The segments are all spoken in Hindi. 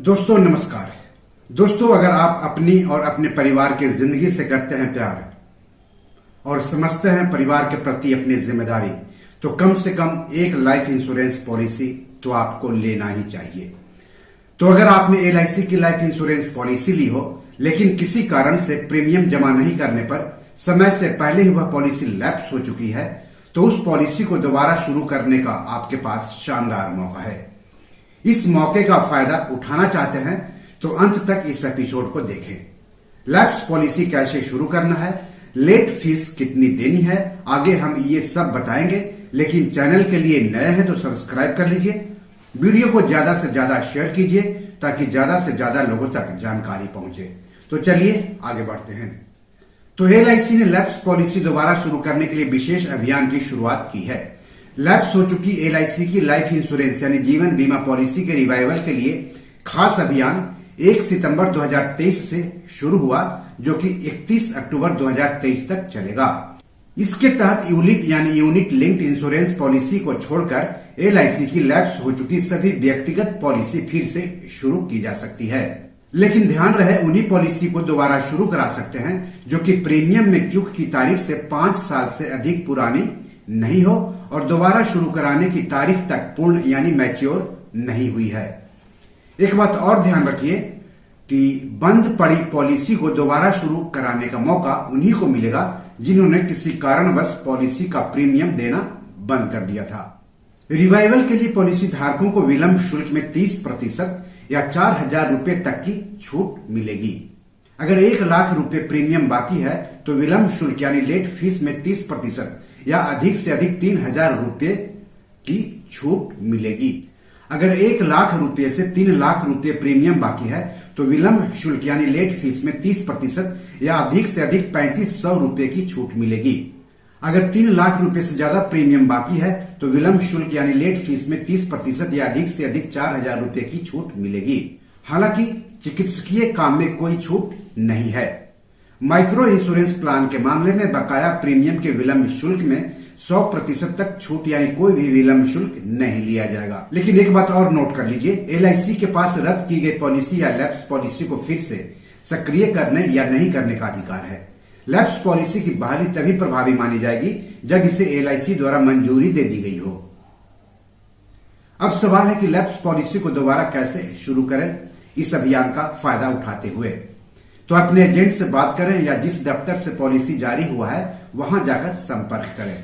दोस्तों नमस्कार। दोस्तों, अगर आप अपनी और अपने परिवार के जिंदगी से करते हैं प्यार और समझते हैं परिवार के प्रति अपनी जिम्मेदारी, तो कम से कम एक लाइफ इंश्योरेंस पॉलिसी तो आपको लेना ही चाहिए। तो अगर आपने एलआईसी की लाइफ इंश्योरेंस पॉलिसी ली हो लेकिन किसी कारण से प्रीमियम जमा नहीं करने पर समय से पहले ही वह पॉलिसी लैप्स हो चुकी है, तो उस पॉलिसी को दोबारा शुरू करने का आपके पास शानदार मौका है। इस मौके का फायदा उठाना चाहते हैं तो अंत तक इस एपिसोड को देखें। लैप्स पॉलिसी कैसे शुरू करना है, लेट फीस कितनी देनी है, आगे हम ये सब बताएंगे। लेकिन चैनल के लिए नए हैं तो सब्सक्राइब कर लीजिए, वीडियो को ज्यादा से ज्यादा शेयर कीजिए ताकि ज्यादा से ज्यादा लोगों तक जानकारी पहुंचे। तो चलिए आगे बढ़ते हैं। तो एलआईसी ने लैप्स पॉलिसी दोबारा शुरू करने के लिए विशेष अभियान की शुरुआत की है। लैप्स हो चुकी एलआईसी की लाइफ इंश्योरेंस यानी जीवन बीमा पॉलिसी के रिवाइवल के लिए खास अभियान 1 सितंबर 2023 से शुरू हुआ, जो कि 31 अक्टूबर 2023 तक चलेगा। इसके तहत यूलिट यानी यूनिट लिंक्ड इंश्योरेंस पॉलिसी को छोड़कर एलआईसी की लैप्स हो चुकी सभी व्यक्तिगत पॉलिसी फिर से शुरू की जा सकती है। लेकिन ध्यान रहे, उन्हीं पॉलिसी को दोबारा शुरू करा सकते हैं जो कि प्रीमियम में चूक की तारीख से 5 साल से अधिक पुरानी नहीं हो और दोबारा शुरू कराने की तारीख तक पूर्ण यानी मैच्योर नहीं हुई है। एक बात और ध्यान रखिए कि बंद पड़ी पॉलिसी को दोबारा शुरू कराने का मौका उन्हीं को मिलेगा जिन्होंने किसी कारणवश पॉलिसी का प्रीमियम देना बंद कर दिया था। रिवाइवल के लिए पॉलिसी धारकों को विलंब शुल्क में 30% या 4,000 रुपए तक की छूट मिलेगी। अगर 1 लाख रुपए प्रीमियम बाकी है तो विलंब शुल्क यानी लेट फीस में 30% या अधिक से अधिक 3,000 रुपए की छूट मिलेगी। अगर 1 लाख रुपए से 3 लाख रुपए प्रीमियम बाकी है तो विलंब शुल्क यानी लेट फीस में 30% या अधिक से अधिक 3,500 रुपए की छूट मिलेगी। अगर 3 लाख रुपए से ज्यादा प्रीमियम बाकी है तो विलंब शुल्क यानी लेट फीस में 30% या अधिक से अधिक 4,000 रुपए की छूट मिलेगी। हालांकि चिकित्सकीय काम में कोई छूट नहीं है। माइक्रो इंश्योरेंस प्लान के मामले में बकाया प्रीमियम के विलंब शुल्क में 100% तक छूट यानी कोई भी विलंब शुल्क नहीं लिया जाएगा। लेकिन एक बात और नोट कर लीजिए, एलआईसी के पास रद्द की गई पॉलिसी या लैप्स पॉलिसी को फिर से सक्रिय करने या नहीं करने का अधिकार है। लैप्स पॉलिसी की बहाली तभी प्रभावी मानी जाएगी जब इसे एलआईसी द्वारा मंजूरी दे दी गई हो। अब सवाल है कि लैप्स पॉलिसी को दोबारा कैसे शुरू करें इस अभियान का फायदा उठाते हुए। तो अपने एजेंट से बात करें या जिस दफ्तर से पॉलिसी जारी हुआ है वहां जाकर संपर्क करें।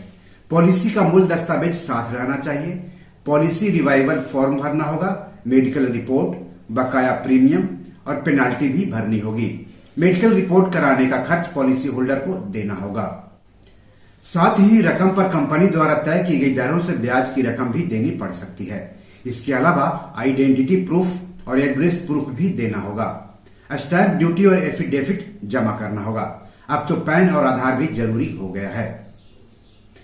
पॉलिसी का मूल दस्तावेज साथ रहना चाहिए। पॉलिसी रिवाइवल फॉर्म भरना होगा, मेडिकल रिपोर्ट, बकाया प्रीमियम और पेनाल्टी भी भरनी होगी। मेडिकल रिपोर्ट कराने का खर्च पॉलिसी होल्डर को देना होगा। साथ ही रकम पर कंपनी द्वारा तय की गई दरों से ब्याज की रकम भी देनी पड़ सकती है। इसके अलावा आइडेंटिटी प्रूफ और एड्रेस प्रूफ भी देना होगा। स्टैंप ड्यूटी और एफिडेविट जमा करना होगा। अब तो पैन और आधार भी जरूरी हो गया है।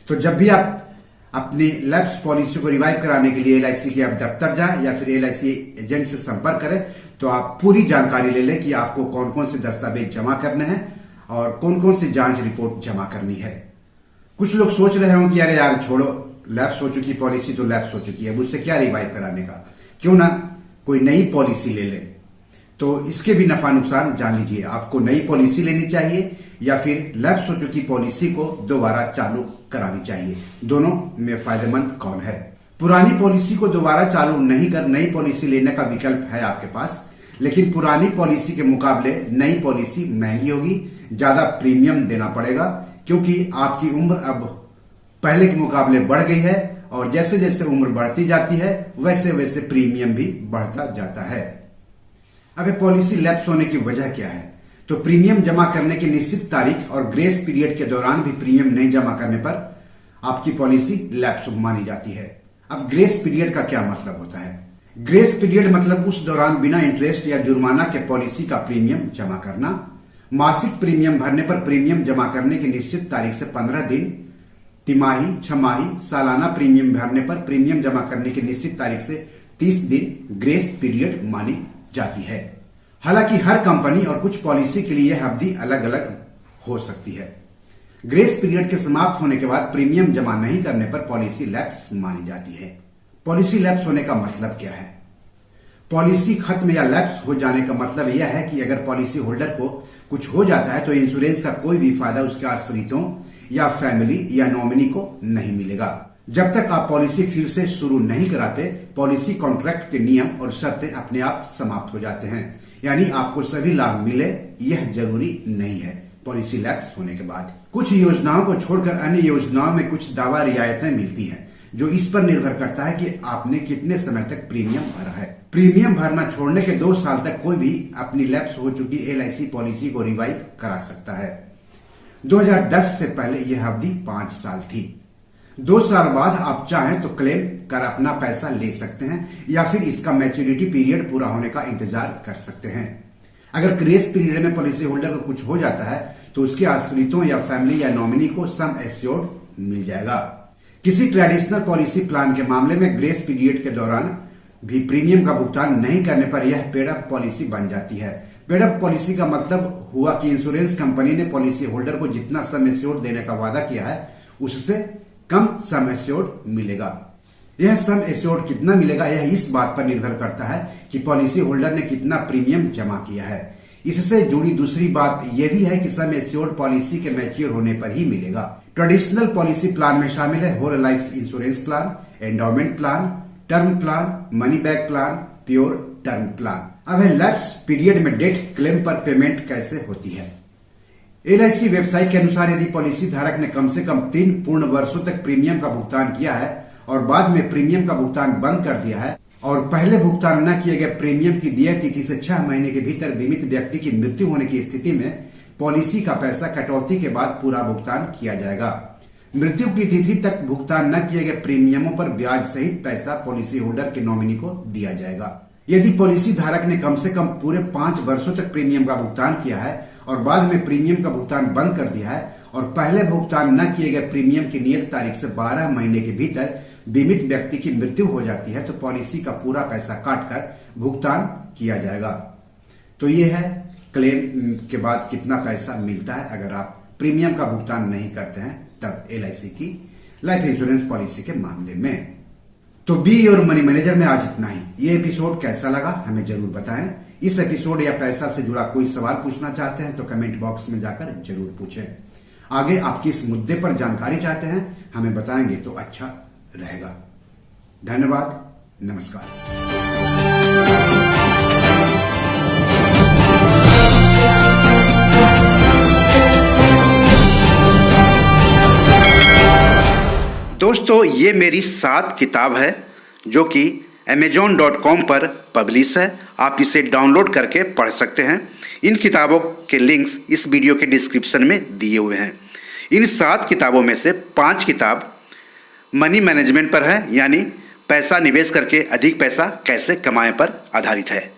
तो जब भी आप अपनी लैप्स पॉलिसी को रिवाइव कराने के लिए एलआईसी के आप दफ्तर जाएं या फिर एलआईसी एजेंट से संपर्क करें तो आप पूरी जानकारी ले लें कि आपको कौन कौन से दस्तावेज जमा करने हैं और कौन कौन सी जांच रिपोर्ट जमा करनी है। कुछ लोग सोच रहे होंगे कि अरे यार छोड़ो, लैप्स हो चुकी पॉलिसी तो लैप्स हो चुकी है, उससे क्या रिवाइव कराने का, क्यों ना कोई नई पॉलिसी ले लें। तो इसके भी नफा नुकसान जान लीजिए। आपको नई पॉलिसी लेनी चाहिए या फिर लैप्स हो चुकी पॉलिसी को दोबारा चालू करानी चाहिए। दोनों में फायदेमंद कौन है? पुरानी पॉलिसी को दोबारा चालू नहीं कर नई पॉलिसी लेने का विकल्प है आपके पास, लेकिन पुरानी पॉलिसी के मुकाबले नई पॉलिसी महंगी होगी, ज्यादा प्रीमियम देना पड़ेगा क्योंकि आपकी उम्र अब पहले के मुकाबले बढ़ गई है और जैसे जैसे उम्र बढ़ती जाती है वैसे वैसे प्रीमियम भी बढ़ता जाता है। अब पॉलिसी लैप्स होने की वजह क्या है? तो प्रीमियम जमा करने की निश्चित तारीख और ग्रेस पीरियड के दौरान भी प्रीमियम नहीं जमा करने पर आपकी पॉलिसी लैप्स मानी जाती है। अब ग्रेस पीरियड का क्या मतलब होता है? ग्रेस पीरियड मतलब उस दौरान बिना इंटरेस्ट या जुर्माना के पॉलिसी का प्रीमियम जमा करना। मासिक प्रीमियम भरने पर प्रीमियम जमा करने की निश्चित तारीख से 15 दिन, तिमाही, छमाही, सालाना प्रीमियम भरने पर प्रीमियम जमा करने की निश्चित तारीख से 30 दिन ग्रेस पीरियड मानी जाती है। हालांकि हर कंपनी और कुछ पॉलिसी के लिए यह अवधि अलग अलग हो सकती है। ग्रेस पीरियड के समाप्त होने के बाद प्रीमियम जमा नहीं करने पर पॉलिसी लैप्स मानी जाती है। पॉलिसी लैप्स होने का मतलब क्या है? पॉलिसी खत्म या लैप्स हो जाने का मतलब यह है कि अगर पॉलिसी होल्डर को कुछ हो जाता है तो इंश्योरेंस का कोई भी फायदा उसके आश्रितों या फैमिली या नॉमिनी को नहीं मिलेगा। जब तक आप पॉलिसी फिर से शुरू नहीं कराते, पॉलिसी कॉन्ट्रैक्ट के नियम और शर्तें अपने आप समाप्त हो जाते हैं, यानी आपको सभी लाभ मिले यह जरूरी नहीं है पॉलिसी लैप्स होने के बाद। कुछ योजनाओं को छोड़कर अन्य योजनाओं में कुछ दावा रियायतें मिलती हैं, जो इस पर निर्भर करता है कि आपने कितने समय तक प्रीमियम भरा है। प्रीमियम भरना छोड़ने के 2 साल तक कोई भी अपनी लैप्स हो चुकी LIC पॉलिसी को रिवाइव करा सकता है। 2010 से पहले यह अवधि 5 साल थी। 2 साल बाद आप चाहें तो क्लेम कर अपना पैसा ले सकते हैं या फिर इसका मैच्योरिटी पीरियड पूरा होने का इंतजार कर सकते हैं। अगर ग्रेस पीरियड में पॉलिसी होल्डर को कुछ हो जाता है तो उसके आश्रितों या फैमिली या नॉमिनी को सम एश्योर्ड मिल जाएगा। किसी ट्रेडिशनल पॉलिसी प्लान के मामले में ग्रेस पीरियड के दौरान भी प्रीमियम का भुगतान नहीं करने पर यह पेड अप पॉलिसी बन जाती है। पेड अप पॉलिसी का मतलब हुआ कि इंश्योरेंस कंपनी ने पॉलिसी होल्डर को जितना सम एश्योर्ड देने का वादा किया है उससे कम सम एश्योर्ड मिलेगा। यह सम एश्योर्ड कितना मिलेगा यह इस बात पर निर्भर करता है कि पॉलिसी होल्डर ने कितना प्रीमियम जमा किया है। इससे जुड़ी दूसरी बात यह भी है कि सम एश्योर्ड पॉलिसी के मैच्योर होने पर ही मिलेगा। ट्रेडिशनल पॉलिसी प्लान में शामिल है whole life insurance plan, endowment plan, term plan, money back plan, pure term plan. अब है लैप्स पीरियड में डेट क्लेम पर पेमेंट कैसे होती है। LIC वेबसाइट के अनुसार यदि पॉलिसी धारक ने कम से कम 3 पूर्ण वर्षों तक प्रीमियम का भुगतान किया है और बाद में प्रीमियम का भुगतान बंद कर दिया है और पहले भुगतान न किए गए प्रीमियम की देय तिथि से 6 महीने के भीतर बीमित व्यक्ति की मृत्यु होने की स्थिति में पॉलिसी का पैसा कटौती के बाद पूरा भुगतान किया जाएगा। मृत्यु की तिथि तक भुगतान न किए गए प्रीमियमों पर ब्याज सहित पैसा पॉलिसी होल्डर के नॉमिनी को दिया जाएगा। यदि पॉलिसी धारक ने कम से कम पूरे 5 वर्षों तक प्रीमियम का भुगतान किया है और बाद में प्रीमियम का भुगतान बंद कर दिया है और पहले भुगतान न किए गए प्रीमियम की नियत तारीख से 12 महीने के भीतर बीमित व्यक्ति की मृत्यु हो जाती है तो पॉलिसी का पूरा पैसा काटकर भुगतान किया जाएगा। तो ये है क्लेम के बाद कितना पैसा मिलता है अगर आप प्रीमियम का भुगतान नहीं करते हैं तब LIC की लाइफ इंश्योरेंस पॉलिसी के मामले में। तो बी योर मनी मैनेजर में आज इतना ही। ये एपिसोड कैसा लगा हमें जरूर बताएं। इस एपिसोड या पैसा से जुड़ा कोई सवाल पूछना चाहते हैं तो कमेंट बॉक्स में जाकर जरूर पूछें। आगे आप किस मुद्दे पर जानकारी चाहते हैं हमें बताएंगे तो अच्छा रहेगा। धन्यवाद, नमस्कार। दोस्तों ये मेरी 7 किताब है जो कि amazon.com पर पब्लिश है। आप इसे डाउनलोड करके पढ़ सकते हैं। इन किताबों के लिंक्स इस वीडियो के डिस्क्रिप्शन में दिए हुए हैं। इन 7 किताबों में से 5 किताब मनी मैनेजमेंट पर है, यानी पैसा निवेश करके अधिक पैसा कैसे कमाएं पर आधारित है।